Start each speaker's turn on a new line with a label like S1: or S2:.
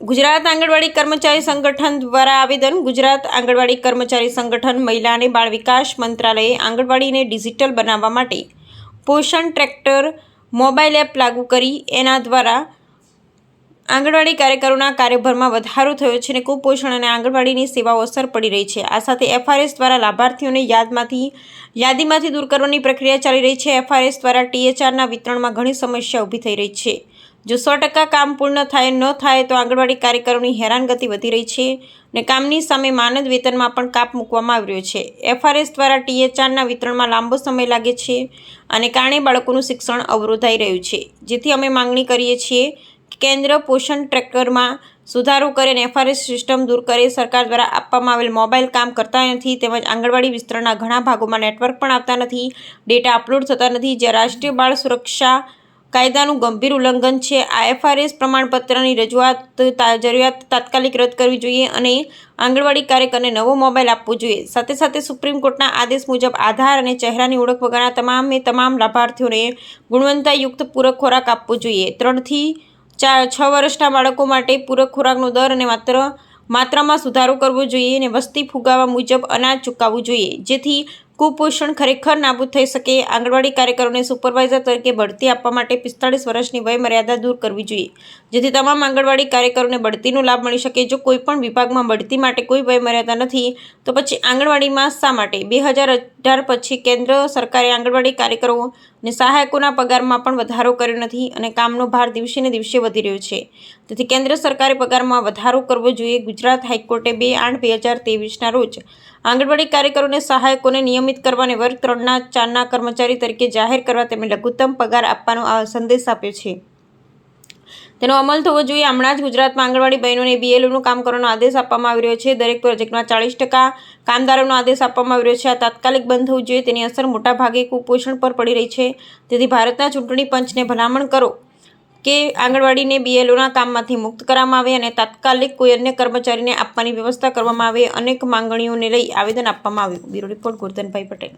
S1: ગુજરાત આંગણવાડી કર્મચારી સંગઠન દ્વારા આવેદન। ગુજરાત આંગણવાડી કર્મચારી સંગઠન મહિલા અને બાળ વિકાસ મંત્રાલયે આંગણવાડીને ડિજિટલ બનાવવા માટે પોષણ ટ્રેકર મોબાઈલ એપ લાગુ કરી એના દ્વારા આંગણવાડી કાર્યકરોના કાર્યભારમાં વધારો થયો છે અને કુપોષણ અને આંગણવાડીની સેવાઓ અસર પડી રહી છે। આ સાથે એફઆરએસ દ્વારા લાભાર્થીઓને યાદીમાંથી દૂર કરવાની પ્રક્રિયા ચાલી રહી છે। એફઆરએસ દ્વારા ટીએચઆરના વિતરણમાં ઘણી સમસ્યા ઊભી થઈ રહી છે। જો 100% કામ પૂર્ણ ન થાય તો આંગણવાડી કાર્યકરોની હેરાનગતિ વધી રહી છે અને કામની સામે માનદ વેતનમાં પણ કાપ મૂકવામાં આવી રહ્યો છે। એફઆરએસ દ્વારા ટીએચઆરના વિતરણમાં લાંબો સમય લાગે છે અને કારણે બાળકોનું શિક્ષણ અવરોધાઈ રહ્યું છે, જેથી અમે માંગણી કરીએ છીએ કે કેન્દ્ર પોષણ ટ્રેકરમાં સુધારો કરે અને એફઆરએસ સિસ્ટમ દૂર કરે। સરકાર દ્વારા આપવામાં આવેલ મોબાઈલ કામ કરતા નથી, તેમજ આંગણવાડી વિસ્તરણના ઘણા ભાગોમાં નેટવર્ક પણ આવતા નથી, ડેટા અપલોડ થતા નથી, જે રાષ્ટ્રીય બાળ સુરક્ષા કાયદાનું ગંભીર ઉલ્લંઘન છે। આ એફઆરએસ પ્રમાણપત્રની જરૂરિયાત તાત્કાલિક રદ કરવી જોઈએ અને આંગણવાડી કાર્યકરને નવો મોબાઈલ આપવો જોઈએ। સાથે સાથે સુપ્રીમ કોર્ટના આદેશ મુજબ આધાર અને ચહેરાની ઓળખ વગરના તમામ લાભાર્થીઓને ગુણવત્તાયુક્ત પૂરક ખોરાક આપવો જોઈએ। 3 થી 6 વર્ષના બાળકો માટે પૂરક ખોરાકનો દર અને માત્રામાં સુધારો કરવો જોઈએ અને વસ્તી ફુગાવા મુજબ અનાજ ચૂકવવું જોઈએ, જેથી કુપોષણ ખરેખર નાબૂદ થઈ શકે। આંગણવાડી કાર્યકરોને સુપરવાઇઝર તરીકે બઢતી આપવા માટે 45 વર્ષની વય મર્યાદા દૂર કરવી જોઈએ, જેથી તમામ આંગણવાડી કાર્યકરોને બઢતીનો લાભ મળી શકે। જો કોઈપણ વિભાગમાં બઢતી માટે કોઈ વય મર્યાદા નથી તો પછી આંગણવાડીમાં શા માટે? 2018 પછી કેન્દ્ર સરકારે આંગણવાડી કાર્યકરો અને સહાયકોના પગારમાં પણ વધારો કર્યો નથી અને કામનો ભાર દિવસે ને દિવસે વધી રહ્યો છે, તેથી કેન્દ્ર સરકારે પગારમાં વધારો કરવો જોઈએ। ગુજરાત હાઈકોર્ટે 2/8/2023ના રોજ આંગણવાડી કાર્યકરો અને સહાયકોને નિયમિત કરવા અને વર્ગ 3-4ના કર્મચારી તરીકે જાહેર કરવા તેમને લઘુત્તમ પગાર આપવાનો સંદેશ આપ્યો છે। તેનો અમલ થવો જોઈએ। હમણાં જ ગુજરાતમાં આંગણવાડી બહેનોને બીએલઓનું કામ કરવાનો આદેશ આપવામાં આવી રહ્યો છે। દરેક પ્રોજેક્ટમાં 40% કામદારોનો આદેશ આપવામાં આવી રહ્યો છે। આ તાત્કાલિક બંધ થવું જોઈએ। તેની અસર મોટાભાગે કુપોષણ પર પડી રહી છે। તેથી ભારતના ચૂંટણી પંચને ભલામણ કરો કે આંગણવાડીને બીએલઓના કામમાંથી મુક્ત કરવામાં આવે અને તાત્કાલિક કોઈ અન્ય કર્મચારીને આપવાની વ્યવસ્થા કરવામાં આવે। અનેક માંગણીઓને લઈ આવેદન આપવામાં આવ્યું। Bureau report, Gordhanbhai Patel.